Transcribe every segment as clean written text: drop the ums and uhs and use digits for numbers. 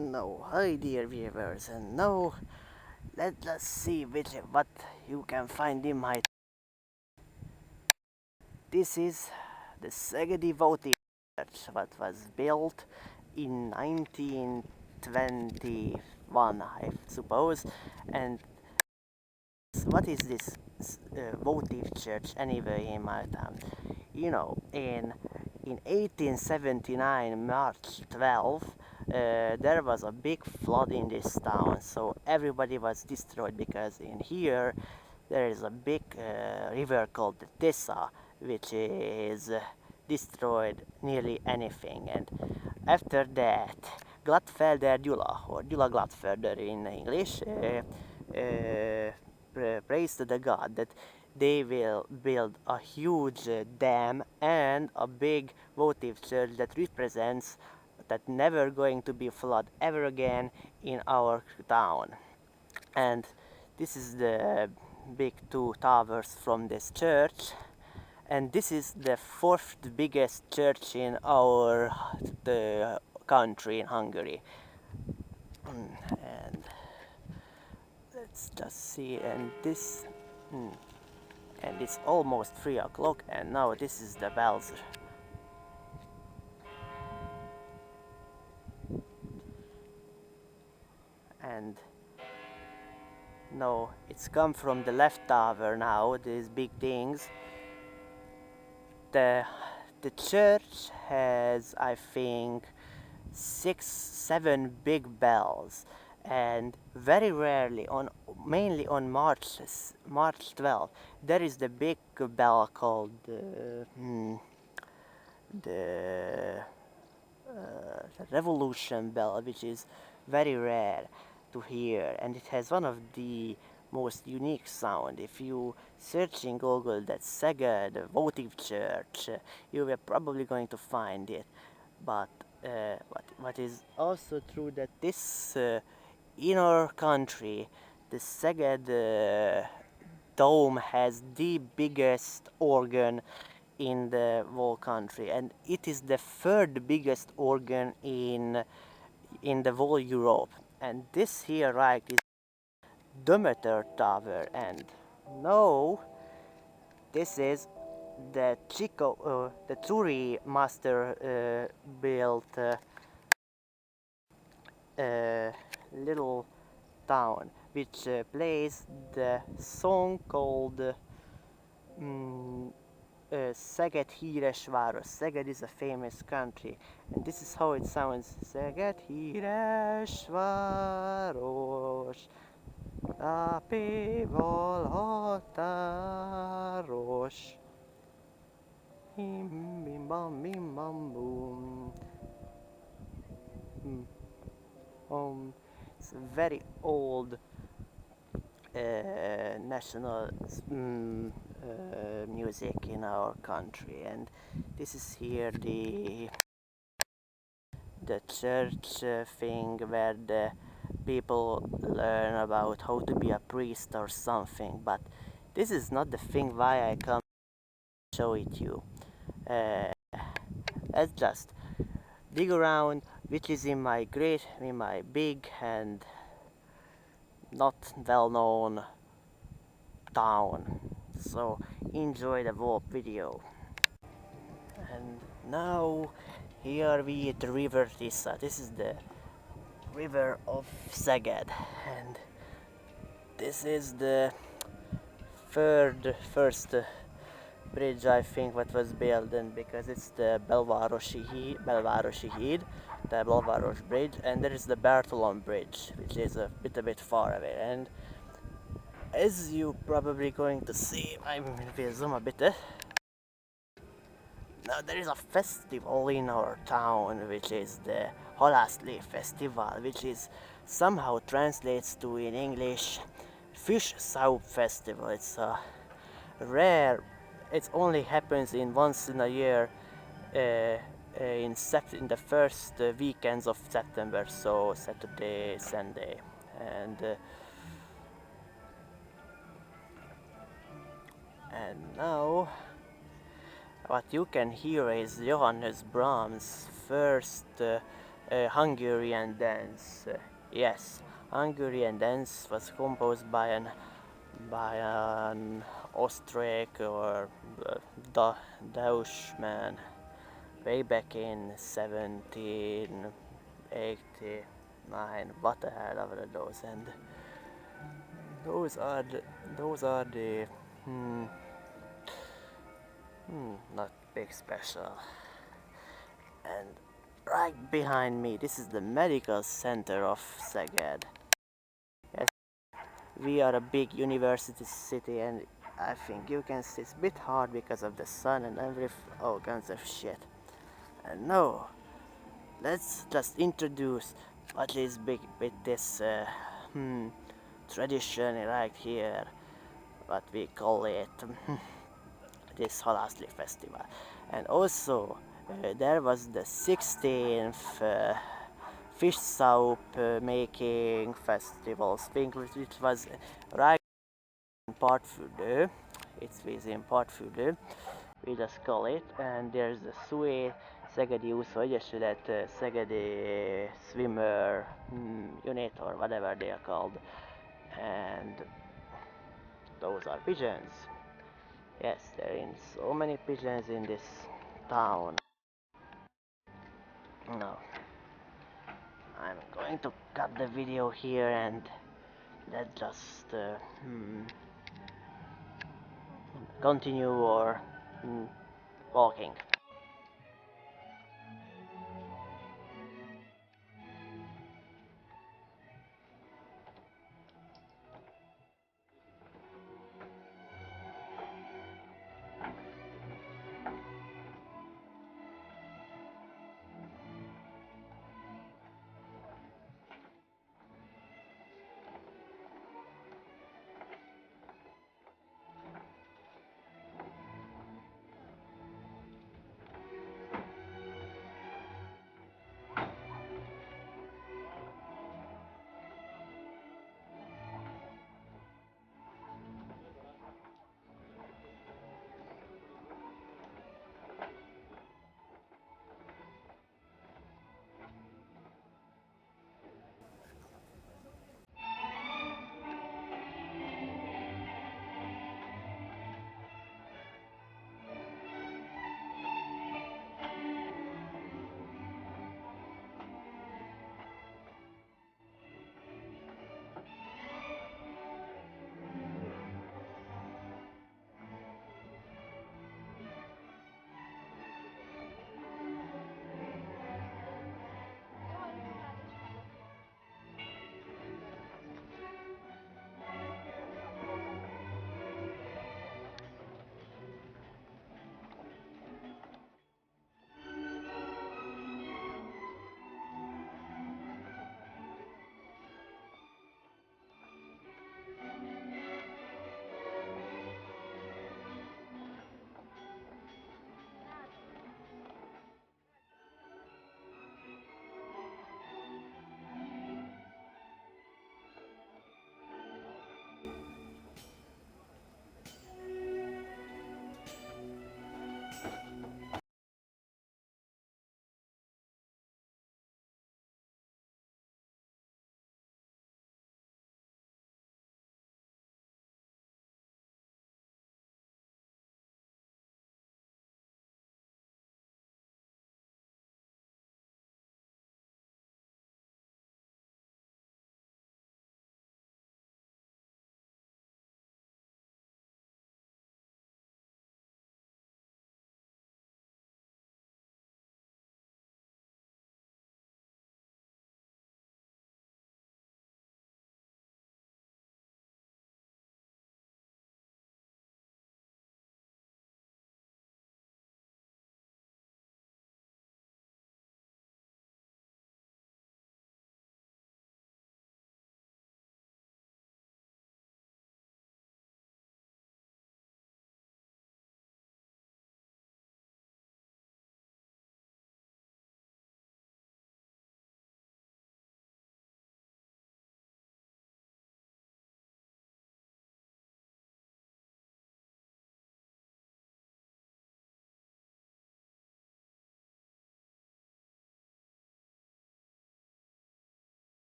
No, hi dear viewers, and now let us see what you can find in my. This is the Sega devotee church that was built in 1921, I suppose. And what is this votive church anyway in my town? You know, in 1879, March 12, there was a big flood in this town, so everybody was destroyed because in here there is a big river called the Tessa, which is destroyed nearly anything. And after that, Gladfelder Dula, or Dula Gladfelder in English, praised the god that they will build a huge dam and a big votive church that represents that never going to be flood ever again in our town. And this is the big two towers from this church, and this is the fourth biggest church in our the country in Hungary. And let's just see, and this and it's almost 3 o'clock, and now this is the bells. And no, it's come from the left tower now, these big things. The church has, I think, 6-7 big bells, and very rarely, mainly on March 12, there is the big bell called the Revolution bell, which is very rare to hear, and it has one of the most unique sound. If you search in Google that Sega, the votive church, you are probably going to find it. But what is also true that this in our country, the Szeged dome has the biggest organ in the whole country, and it is the third biggest organ in the whole Europe. And this here right is Demeter Tower, and no, this is the the Turi master built little town which plays the song called Szeged híres város. Szeged is a famous country, and this is how it sounds. Szeged híres város, Lápéval határos. Bim bim bam bim bam boom. It's a very old national music in our country, and this is here the church thing where the people learn about how to be a priest or something. But this is not the thing why I come to show it you. Let's just dig around which is in my big and not well-known town. So enjoy the whole video. And now here we at the river Tisa. This is the river of Szeged, and this is the first bridge, I think, what was built, and because it's the Belvárosi híd, the Belváros bridge, and there is the Bertalan bridge, which is a bit far away. And as you probably going to see, I will zoom a bit. Now there is a festival in our town, which is the Halászlé Festival, which is somehow translates to in English Fish Soup Festival. It's a rare. It only happens in once in a year, in the first weekends of September, so Saturday, Sunday, and now what you can hear is Johannes Brahms' first Hungarian dance. Yes, Hungarian dance was composed by an Austriac or uh, Dutchman way back in 1789. What the hell are those? And those are the those are the hmm, not big special. And right behind me, this is the medical center of Szeged. Yes, we are a big university city, and I think you can see it's a bit hard because of the sun and all kinds of shit. And no, let's just introduce what is big with this tradition right here, what we call it, this Halászli festival. And also, there was the 16th fish soup making festivals thing, which was right in Partfürdő. It's within Partfürdő, we just call it. And there's the SUE, Szegedi Úszó Egyesület, Szegedi Swimmer Unit, or whatever they are called. And those are pigeons. Yes, there are so many pigeons in this town. No, I'm going to cut the video here and let's just continue or walking.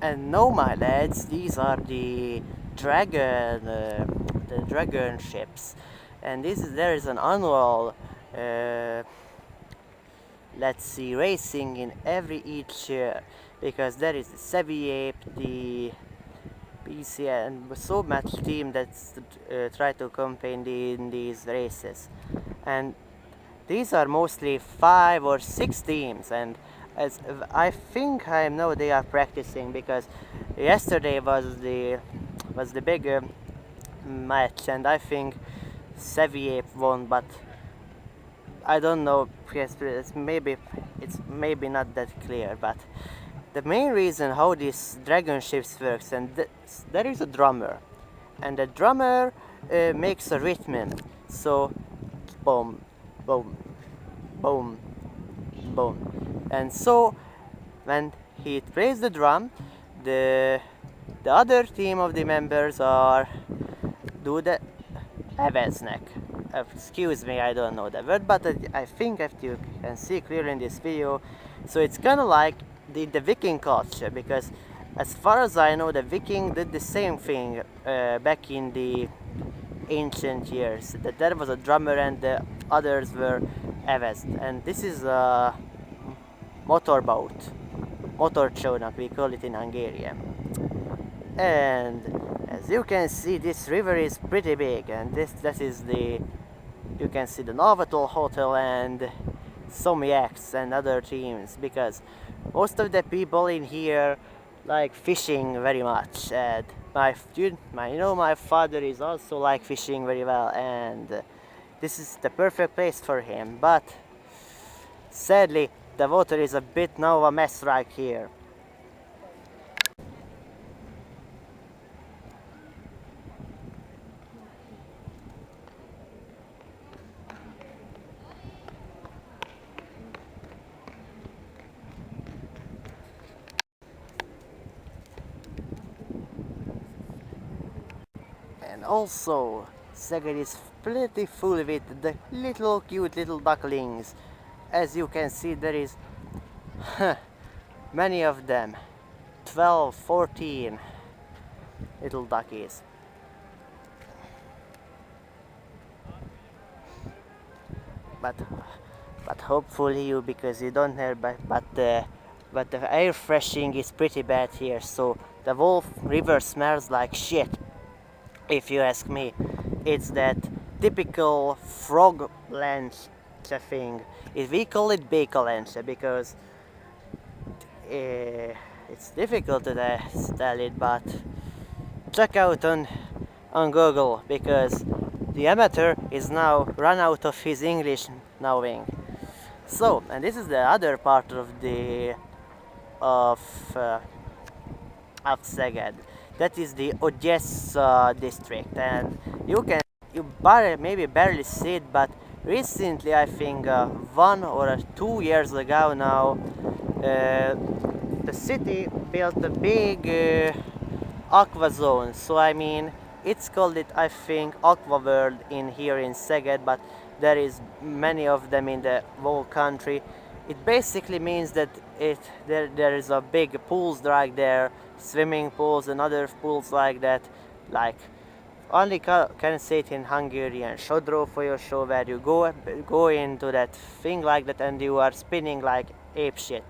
And no, my lads, these are the dragon ships, and there is an annual, uh, let's see, racing in every each year, because there is the Sevier, the PC, and so much team that's try to compete in these races, and these are mostly 5 or 6 teams, and as I think I know they are practicing because yesterday was the big match, and I think Sevier won, but I don't know. Yes, it's maybe not that clear, but the main reason how these dragon ships works, and there is a drummer, and the drummer makes a rhythm, so boom, boom, boom, boom, and so when he plays the drum, the the other team of the members are do the Eveznek. Excuse me, I don't know the word, but I think if you can see clearly in this video, so it's kind of like the Viking culture, because as far as I know, the Viking did the same thing back in the ancient years. That there was a drummer and the others were Evez, and this is a motorboat, motorcsónak we call it in Hungarian. And as you can see, this river is pretty big, and that is the you can see the Novotel Hotel and some yaks and other teams, because most of the people in here like fishing very much, and my father is also like fishing very well, and this is the perfect place for him, but sadly the water is a bit now a mess right here. And also, Szeged is pretty full with the little cute little ducklings. As you can see, there is many of them, 12, 14 little duckies. But hopefully you, because you don't know, but the air freshening is pretty bad here, so the Wolf River smells like shit. If you ask me, it's that typical frog lunch thing. We call it bacon lunch because it's difficult to tell it, but check out on Google, because the amateur is now run out of his English knowing. So, and this is the other part of the of uh, of Szeged. That is the Odessa district, and maybe barely see it, but recently I think 1 or 2 years ago now, the city built a big aqua zone. So I mean, it's called it, I think, Aqua World in here in Szeged, but there is many of them in the whole country. It basically means that there is a big pools right there, swimming pools and other pools like that, like only can say it in Hungarian, sodró folyosó, where you go into that thing like that and you are spinning like ape shit.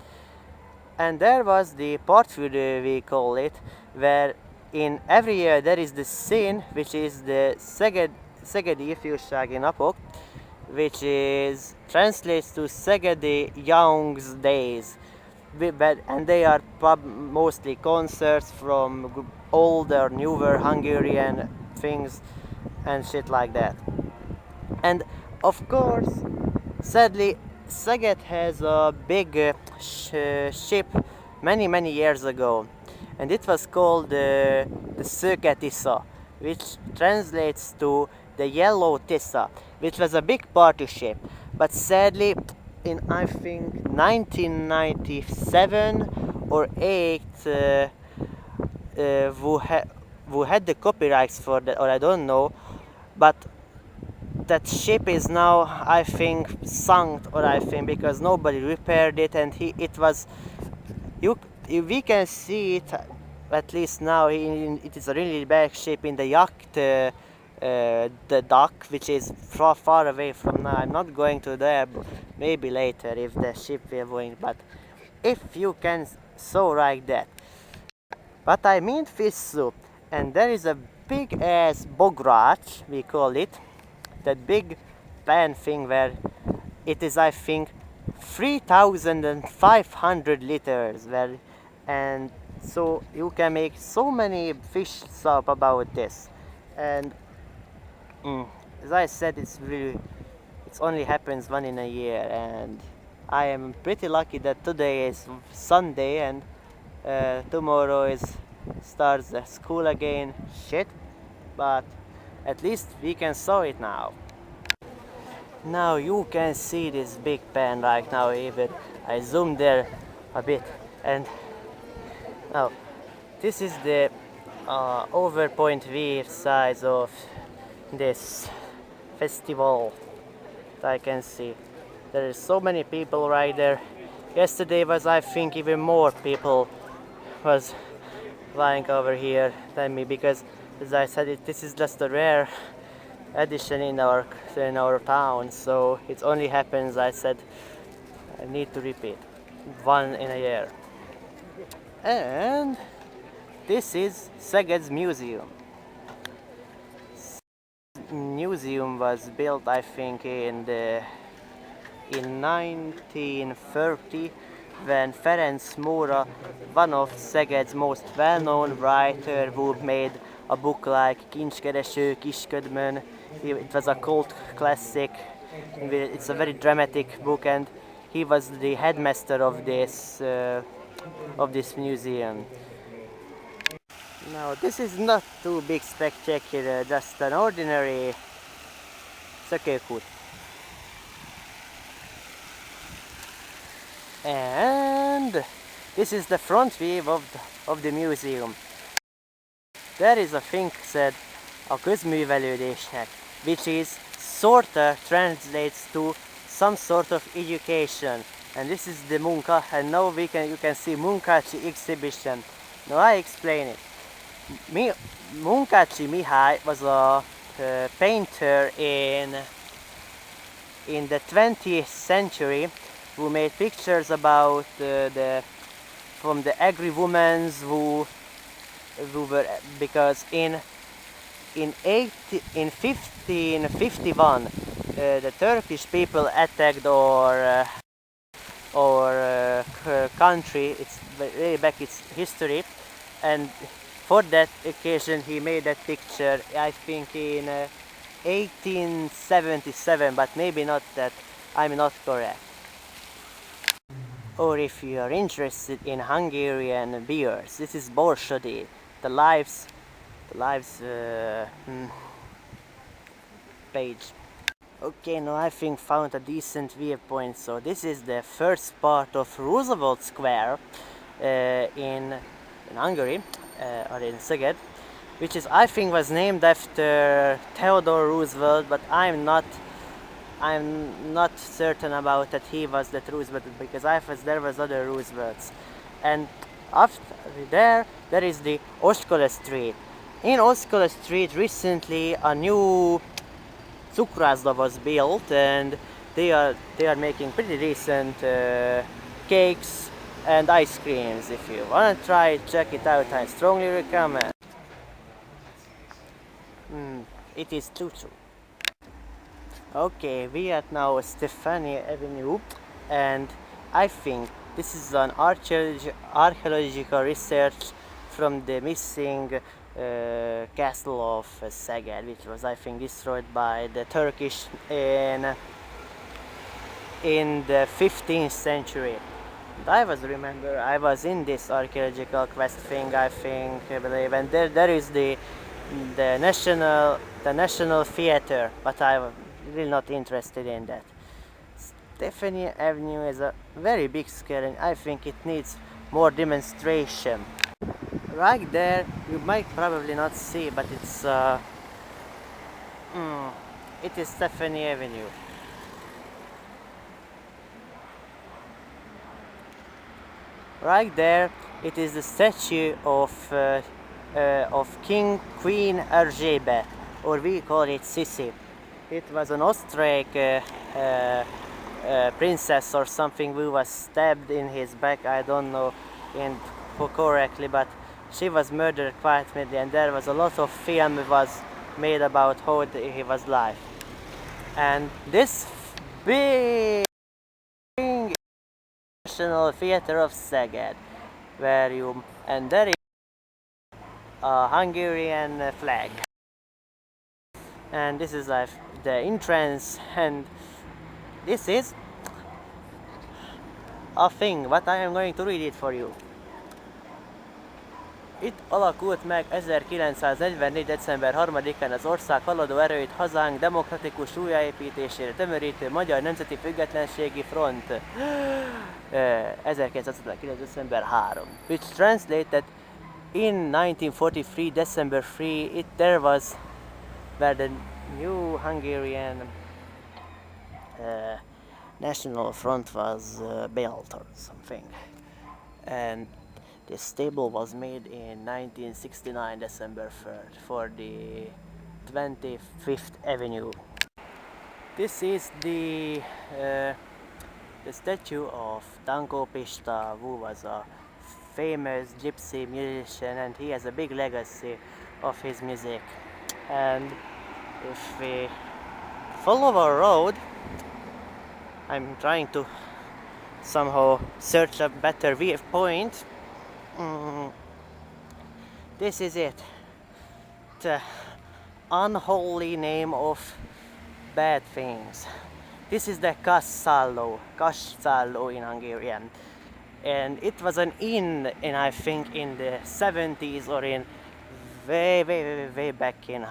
And there was the portfolio, we call it, where in every year there is the scene, which is the Szegedi Ifjúsági Napok, which is translates to Szegedi Young's Days. And they are mostly concerts from older, newer Hungarian things and shit like that. And of course, sadly, Szeged has a big ship many years ago, and it was called the Szőke Tisza, which translates to the Yellow Tissa, which was a big party ship. But sadly, in I think 1997 or 8, who had the copyrights for that, or I don't know, but that ship is now, I think, sunk, or I think because nobody repaired it, and it was we can see it at least now it is a really bad shape in the yacht, the dock, which is far away from now. I'm not going to there, maybe later if the ship will going, but if you can so like that. But I mean fish soup, and there is a big ass bograch, we call it, that big pan thing where it is, I think, 3,500 liters, where, and so you can make so many fish soup about this. And as I said, it only happens one in a year, and I am pretty lucky that today is Sunday and tomorrow is starts the school again. Shit, but at least we can saw it now. Now you can see this big pan right now. Even I zoomed there a bit, and now this is the over point view size of this festival. I can see there is so many people right there. Yesterday was, I think, even more people was flying over here than me, because as I said, this is just a rare addition in our town, so it only happens, I said, I need to repeat, one in a year. And this is Szeged's museum. Museum was built, I think, in 1930, when Ferenc Móra, one of Szeged's most well-known writer, who made a book like Kincskereső Kisködmön. It was a cult classic. It's a very dramatic book, and he was the headmaster of this museum. Now this is not too big spectacular, just an ordinary szökőkút. And this is the front view of the museum. There is a thing said a közművelődésnek, which is sorta translates to some sort of education. And this is the munka, and now you can see Munkácsi exhibition. Now I explain it. Munkácsi Mihály was a painter in the 20th century, who made pictures about from the agri women who were, because in 1551 the Turkish people attacked our country. It's way back its history, and for that occasion he made that picture, I think in 1877, but maybe not that, I'm not correct. Or if you are interested in Hungarian beers, this is Borsodi, the lives page. Okay, now I think found a decent viewpoint. So this is the first part of Roosevelt Square in Hungary, or in Szeged, which is, I think, was named after Theodore Roosevelt, but I'm not certain about that he was that Roosevelt, because there was other Roosevelts. And after there is the Oskola Street. In Oskola Street recently a new cukrászda was built, and they are making pretty decent cakes and ice creams. If you wanna try it, check it out. I strongly recommend. It is true. Okay, we are now Stefani Avenue, and I think this is an archaeological research from the missing castle of Szeged, which was, I think, destroyed by the Turkish in the 15th century. And I was in this archaeological quest thing, I believe, and there is the national theater, but I'm really not interested in that. Stephanie Avenue is a very big scale, and I think it needs more demonstration. Right there, you might probably not see, but it's it is Stephanie Avenue. Right there, It is the statue of King Queen Erzsébet, or we call it Sissi. It was an Austric princess or something who was stabbed in his back. I don't know correctly, but she was murdered quietly, and there was a lot of film was made about how he was alive. And this big National Theatre of Szeged, where you and there is a Hungarian flag, and this is like the entrance, and this is a thing. What I am going to read it for you. Itt alakult meg 1944. december 3-án az ország haladó erőit hazánk demokratikus újjáépítésére tömörítő Magyar Nemzeti Függetlenségi Front 1959. december 3, which translated in 1943 December 3 there was where the new Hungarian National Front was built or something, and this table was made in 1969 December 3rd for the 25th Avenue. This is the statue of Danko Pista, who was a famous gypsy musician, and he has a big legacy of his music. And if we follow our road, I'm trying to somehow search a better viewpoint. This is it. The unholy name of bad things. This is the Kasszálló in Hungarian. And it was an inn I think in the 70s or in way back in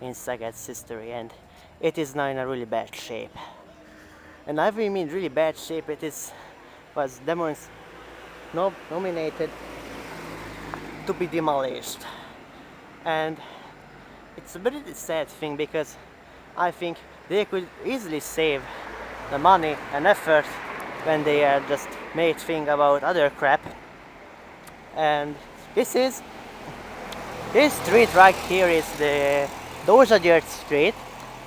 Szeged's history, and it is now in a really bad shape. And I mean really bad shape. It was nominated to be demolished, and it's a very sad thing because I think they could easily save the money and effort when they are just made think about other crap. And this street right here is the Dózsa György Street.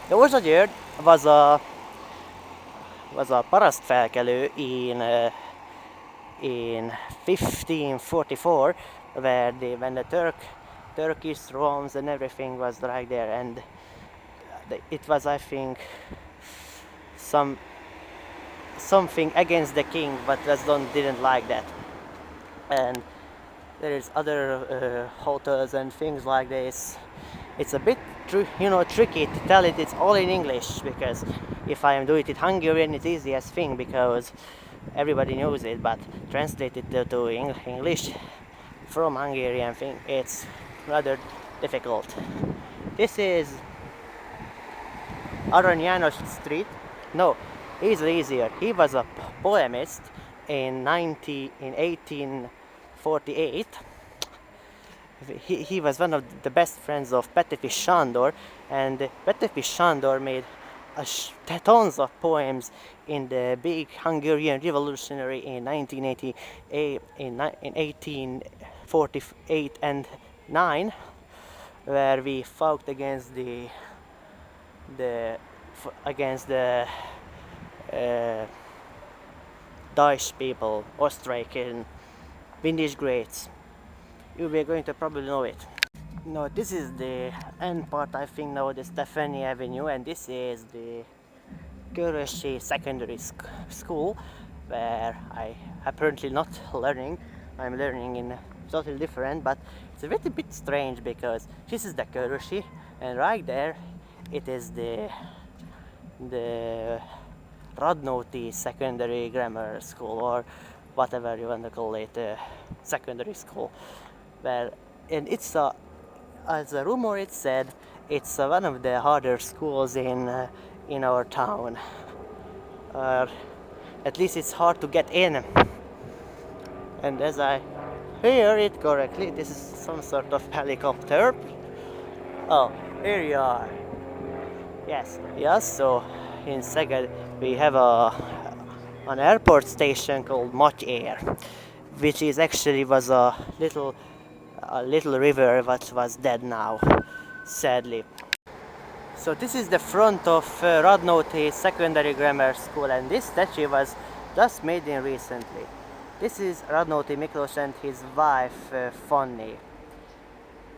Dózsa György was a parasztfelkelő in 1544, when the Turkish Romans and everything was right there, and it was, I think, something against the king, but Dresden didn't like that. And there is other hotels and things like this. It's a bit tricky to tell it. It's all in English, because if I am doing it in Hungarian, it's easiest thing because everybody knows it, but translated to English from Hungarian thing, it's rather difficult. This is Arany János Street. No, he's easier. He was a poemist in 1848. He was one of the best friends of Petőfi Sándor, and Petőfi Sándor made tons of poems in the big Hungarian Revolutionary in 1888, in 1848 and 9, where we fought against the Dutch people, Austrian, Windish Greats. You were going to probably know it. No, this is the end part, I think now, the Stephanie Avenue, and this is the Körösi Secondary School, where I apparently not learning. I'm learning in totally different, but it's a little bit strange because this is the Körösi, and right there it is the Radnóti Secondary Grammar School, or whatever you want to call it, secondary school, and it's as a rumor it said, it's one of the harder schools in our town. At least it's hard to get in. And as I hear it correctly, this is some sort of helicopter. Oh, here you are. Yes. So in Szeged we have an airport station called Maty Air, which is actually was a little river that was dead now, sadly. So this is the front of Radnóti Secondary Grammar School, and this statue was just made in recently. This is Radnóti Miklós and his wife Fanny.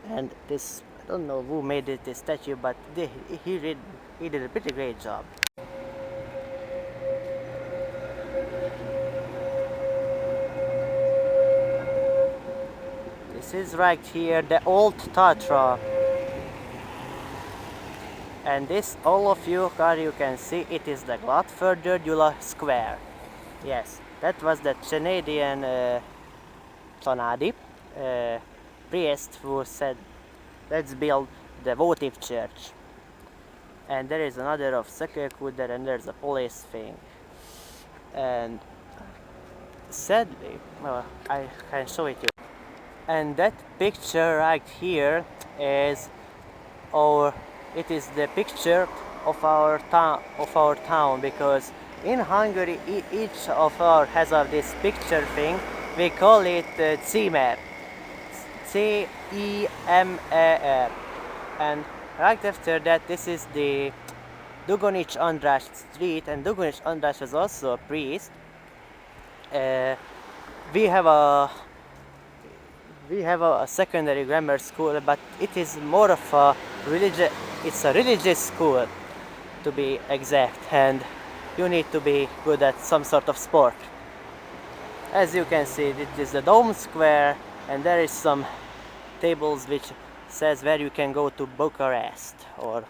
And this, I don't know who made it, this statue, but he did a pretty great job. This is right here, the old Tatra. And this, all of you can see, it is the Gladförderdula Square. Yes, that was the Canadian Tanadi priest who said, let's build the votive church. And there is another of sárgakazi there, and there's a police thing. And sadly, well, I can show it to you. And that picture right here is it is the picture of our town, because in Hungary each of our has of this picture thing. We call it címer, C-E-M-A-R. And right after that, this is the Dugonics András street, and Dugonics András was also a priest. We have a secondary grammar school, but it is more of a religious school, to be exact, and you need to be good at some sort of sport. As you can see, it is the Dome Square, and there is some tables which says where you can go to Bucharest or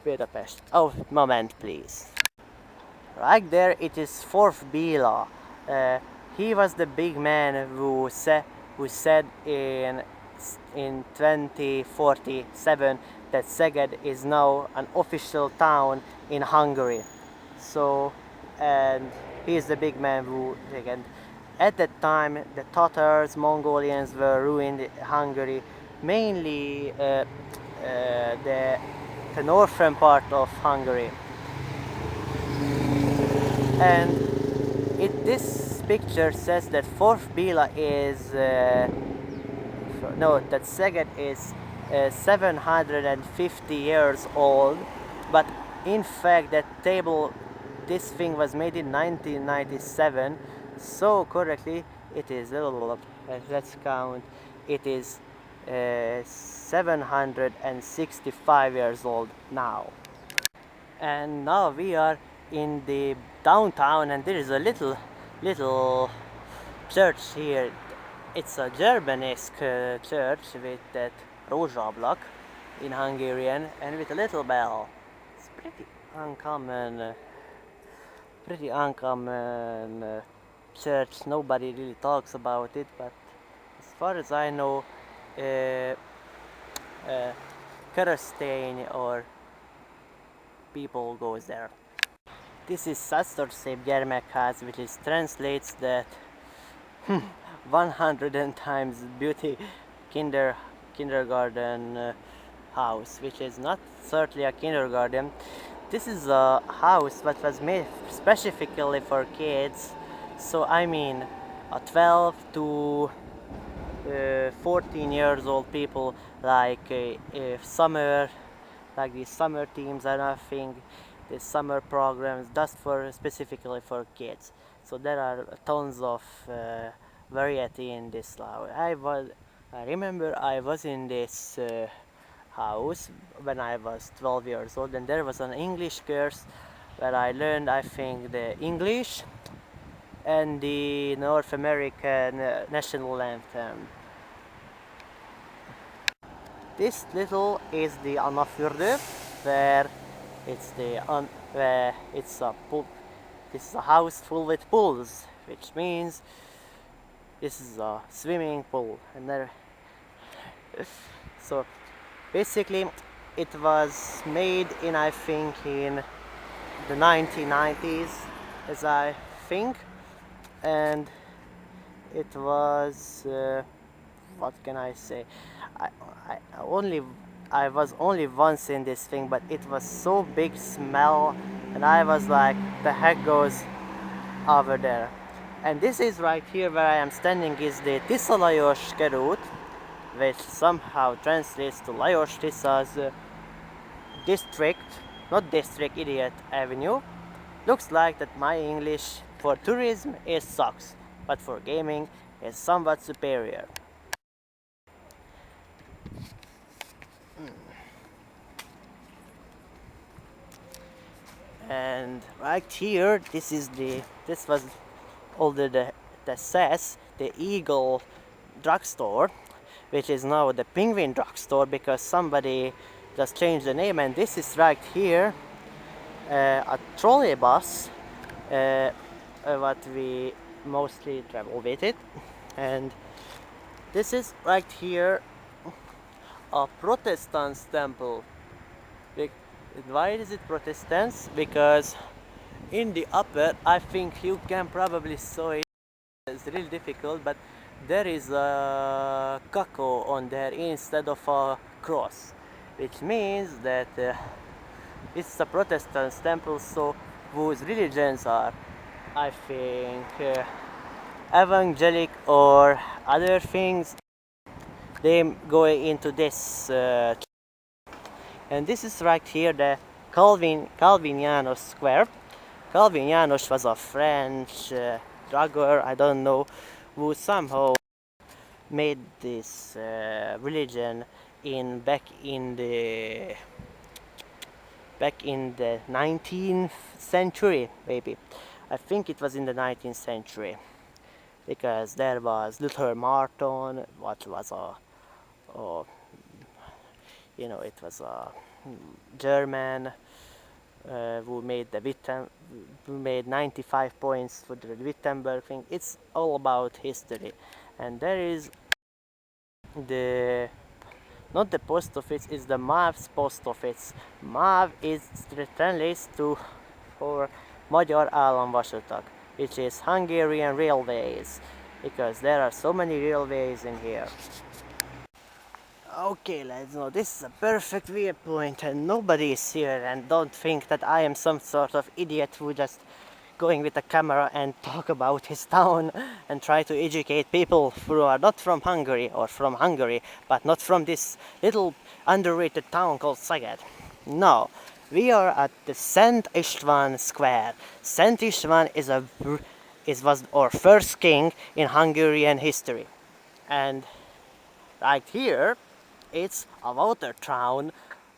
Budapest. Oh, moment please. Right there it is Fourth Béla. He was the big man who said in 2047 that Szeged is now an official town in Hungary. So, and he is the big man who, again, at that time the Tatars, Mongolians were ruined Hungary, mainly the northern part of Hungary. And this picture says that Fourth Béla is that Szeged is 750 years old, but in fact this thing was made in 1997, so correctly it is, let's count, it is 765 years old now. And now we are in the downtown, and there is a little church here. It's a Germanesque church with that rózsablak in Hungarian, and with a little bell. It's pretty uncommon church. Nobody really talks about it, but as far as I know, keresztény or people goes there. This is Százszor-szép gyermekház, which translates that 100 times beauty kindergarten house, which is not certainly a kindergarten. This is a house that was made specifically for kids, so I mean 12 to 14 years old people, like summer, like these summer teams and everything, the summer programs just specifically for kids. So there are tons of variety in this house. I remember I was in this house when I was 12 years old, and there was an English course where I learned, I think, the English and the North American national anthem. This little is the Anafürde, where it's this is a house full with pools, which means this is a swimming pool. And there, so basically it was made in, I think, in the 1990s, as I think, and it was what can I say, I was only once in this thing, but it was so big smell, and I was like, the heck goes over there. And this is right here where I am standing is the Tiszalajos kerút, which somehow translates to Lajos Tisza's district, not district, idiot avenue. Looks like that my English for tourism is sucks, but for gaming is somewhat superior. And right here, this was older the SAS, the Eagle drugstore, which is now the Penguin drugstore because somebody just changed the name. And this is right here, a trolley bus, what we mostly travel with it. And this is right here a Protestant temple. Why is it Protestants? Because in the upper, I think you can probably saw it. It's really difficult, but there is a kako on there instead of a cross, which means that it's a Protestant temple, so whose religions are, I think, evangelic or other things. They go into this, and this is right here the Calvin Janos Square. Calvin Janos was a French drugger, I don't know, who somehow made this religion back in the 19th century, maybe. I think it was in the 19th century because there was Luther Martin, what was it was a German who made 95 points for the Wittenberg thing. It's all about history, and there is the not the post office, is the MÁV's post office. MÁV is translates to for Magyar Államvasutak, which is Hungarian railways, because there are so many railways in here. Okay, lads, now this is a perfect viewpoint and nobody is here, and don't think that I am some sort of idiot who just going with a camera and talk about his town and try to educate people who are not from Hungary or from Hungary, but not from this little underrated town called Szeged. No, we are at the Szent István Square. Szent István was our first king in Hungarian history, and right here it's a water town,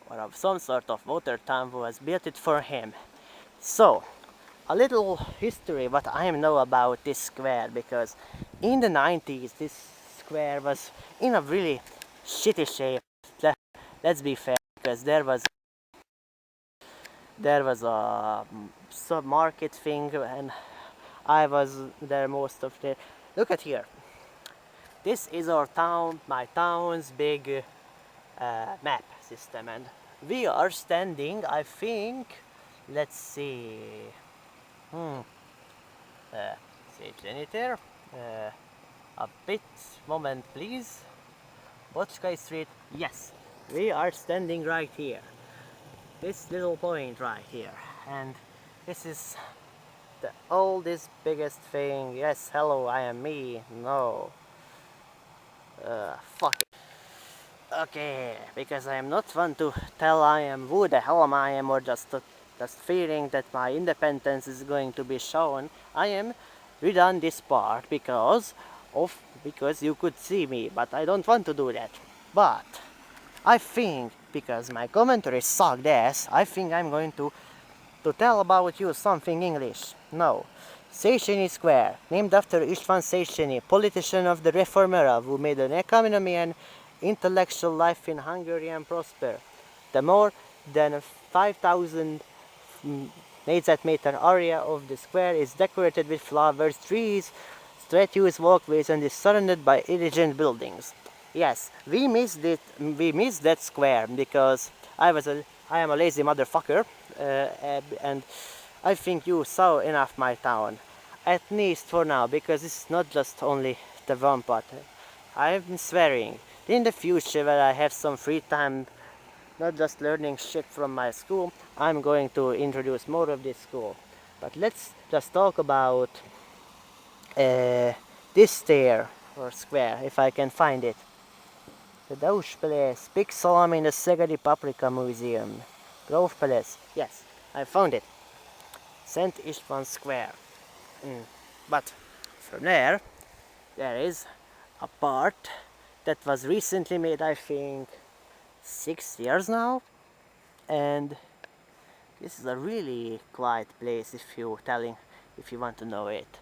or of some sort of water town who was built it for him. So, a little history what I know about this square, because in the 90s this square was in a really shitty shape. Let's be fair, because there was a sub-market thing and I was there most of the... Look at here. This is our town, my town's big map system, and we are standing, I think, let's see, say janitor, a bit, moment please, Boczkai Street, yes, we are standing right here, this little point right here, and this is the oldest, biggest thing. Yes, hello, I am me, no, fuck it. Okay, because I am not one to tell I am who the hell I am, or just feeling that my independence is going to be shown. I am redone this part because you could see me, but I don't want to do that. But I think because my commentary sucked ass, I think I'm going to tell about you something English. No. Széchenyi Square, named after István Széchenyi, politician of the Reform era, who made an economy and intellectual life in Hungary and prosper. The more than 5,000 meter area of the square is decorated with flowers, trees, statues, walkways, and is surrounded by elegant buildings. Yes, we missed that square because I am a lazy motherfucker, and I think you saw enough my town, at least for now, because it's not just only the one part. I'm swearing, in the future when I have some free time, not just learning shit from my school, I'm going to introduce more of this school. But let's just talk about this stair or square, if I can find it. The Dausch Palace, Big Salami in the Szegedi Paprika Museum. Grove Palace, yes, I found it. St. István Square. But from there is a part that was recently made, I think 6 years now, and this is a really quiet place if you want to know it.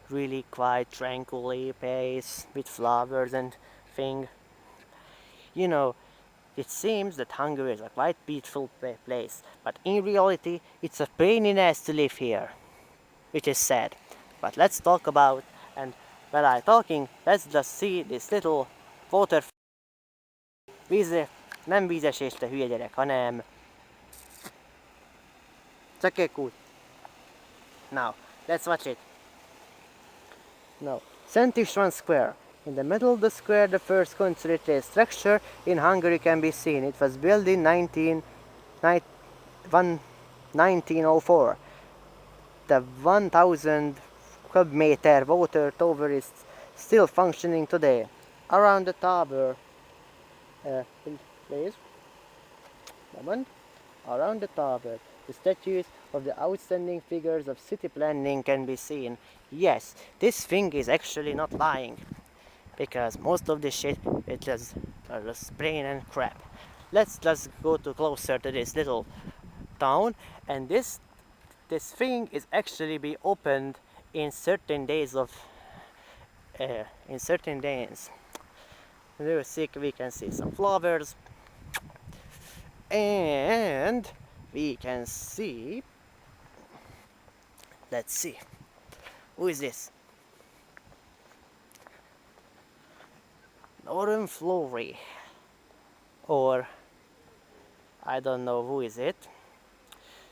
Really quiet, tranquilly place with flowers and thing. You know, it seems that Hungary is a quite beautiful place, but in reality, it's a pain in the ass to live here, which is sad. But let's talk about, and while I'm talking, let's just see this little water. Nem vízesés, te hülye gyerek, hanem csak egy kút. Now, let's watch it. Now, Szent István Square. In the middle of the square, the first consolidated structure in Hungary can be seen. It was built in 1904. The 1,000 cub meter water tower is still functioning today. Around the tower, please, moment. Around the tower, the statues of the outstanding figures of city planning can be seen. Yes, this thing is actually not lying, because most of this shit it just brain and crap. Let's just go to closer to this little town, and this thing is actually be opened in certain days of in certain days. We can see some flowers, and we can see, let's see, who is this? Northern Flory, or I don't know who is it.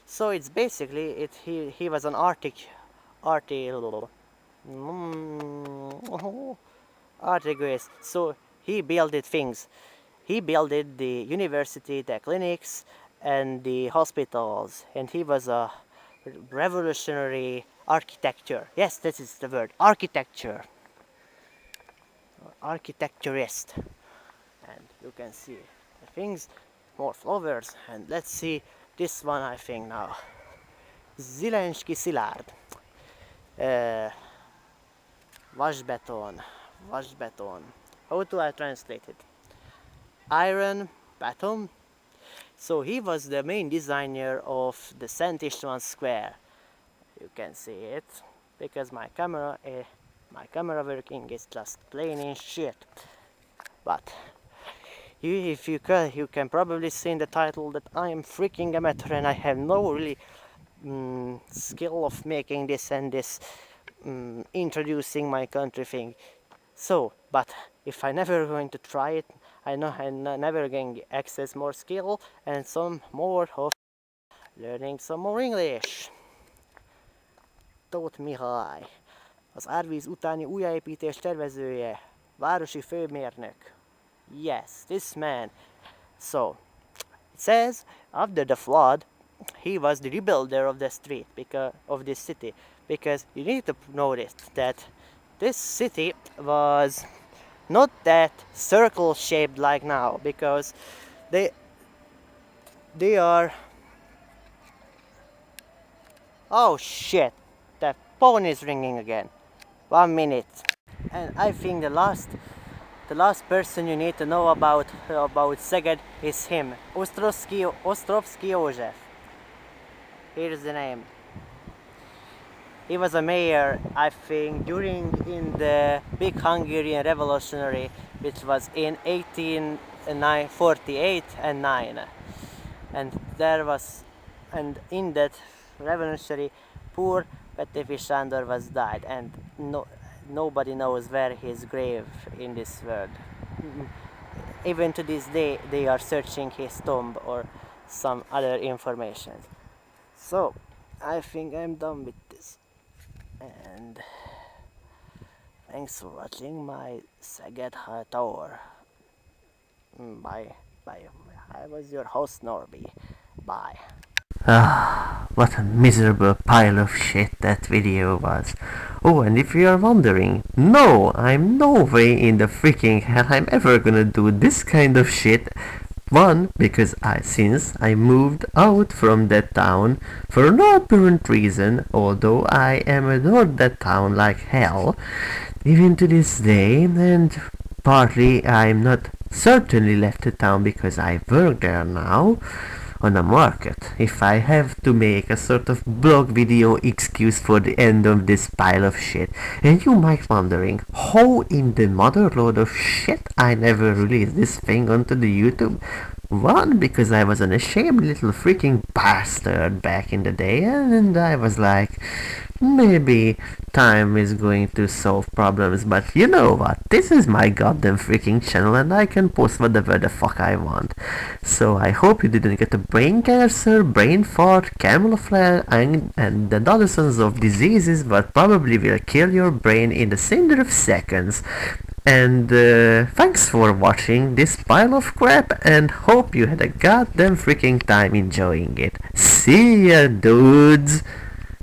So it's basically he was an artist. So he built things. He built the university, the clinics, and the hospitals, and he was a revolutionary architecture. Yes, that is the word, architecture. Architecturist. And you can see the things, more flowers, and let's see this one, I think now. Zilenski Szilárd. Vasbeton. How do I translate it? Iron beton. So he was the main designer of the Szent István Square. You can see it because my camera working is just plain in shit. But if you can probably see in the title that I am freaking amateur and I have no really skill of making this and this introducing my country thing. So, but if I never going to try it, I know I'm never going to access more skill and some more of learning some more English. Tóth Mihály, az árvíz utáni újjáépítés tervezője, városi főmérnök. Yes, this man. So, it says, after the flood, he was the rebuilder of the street, because of this city. Because you need to notice that this city was not that circle shaped like now, because they are. Oh shit! The phone is ringing again. 1 minute. And I think the last person you need to know about Szeged is him, Ostrovsky József. Here's the name. He was a mayor, I think, in the big Hungarian Revolutionary, which was in 1848 and 9. And in that revolutionary, poor Petőfi Sándor was died, and nobody knows where his grave in this world. Even to this day, they are searching his tomb or some other information. So, I think I'm done with this. And thanks for watching my Szeged tour. Bye. I was your host, Norby. Bye. What a miserable pile of shit that video was. Oh, and if you are wondering, no, I'm no way in the freaking hell I'm ever gonna do this kind of shit. One, because since I moved out from that town for no apparent reason, although I am adored that town like hell, even to this day, and partly I'm not certainly left the town because I work there now on a market. If I have to make a sort of blog video excuse for the end of this pile of shit, and you might wondering how in the motherload of shit I never released this thing onto the YouTube. One, because I was an ashamed little freaking bastard back in the day, and I was like, maybe time is going to solve problems, but you know what? This is my goddamn freaking channel and I can post whatever the fuck I want. So I hope you didn't get a brain cancer, brain fart, camouflage, and the dozens of diseases that probably will kill your brain in the same of seconds. And thanks for watching this pile of crap and hope you had a goddamn freaking time enjoying it. See ya, dudes!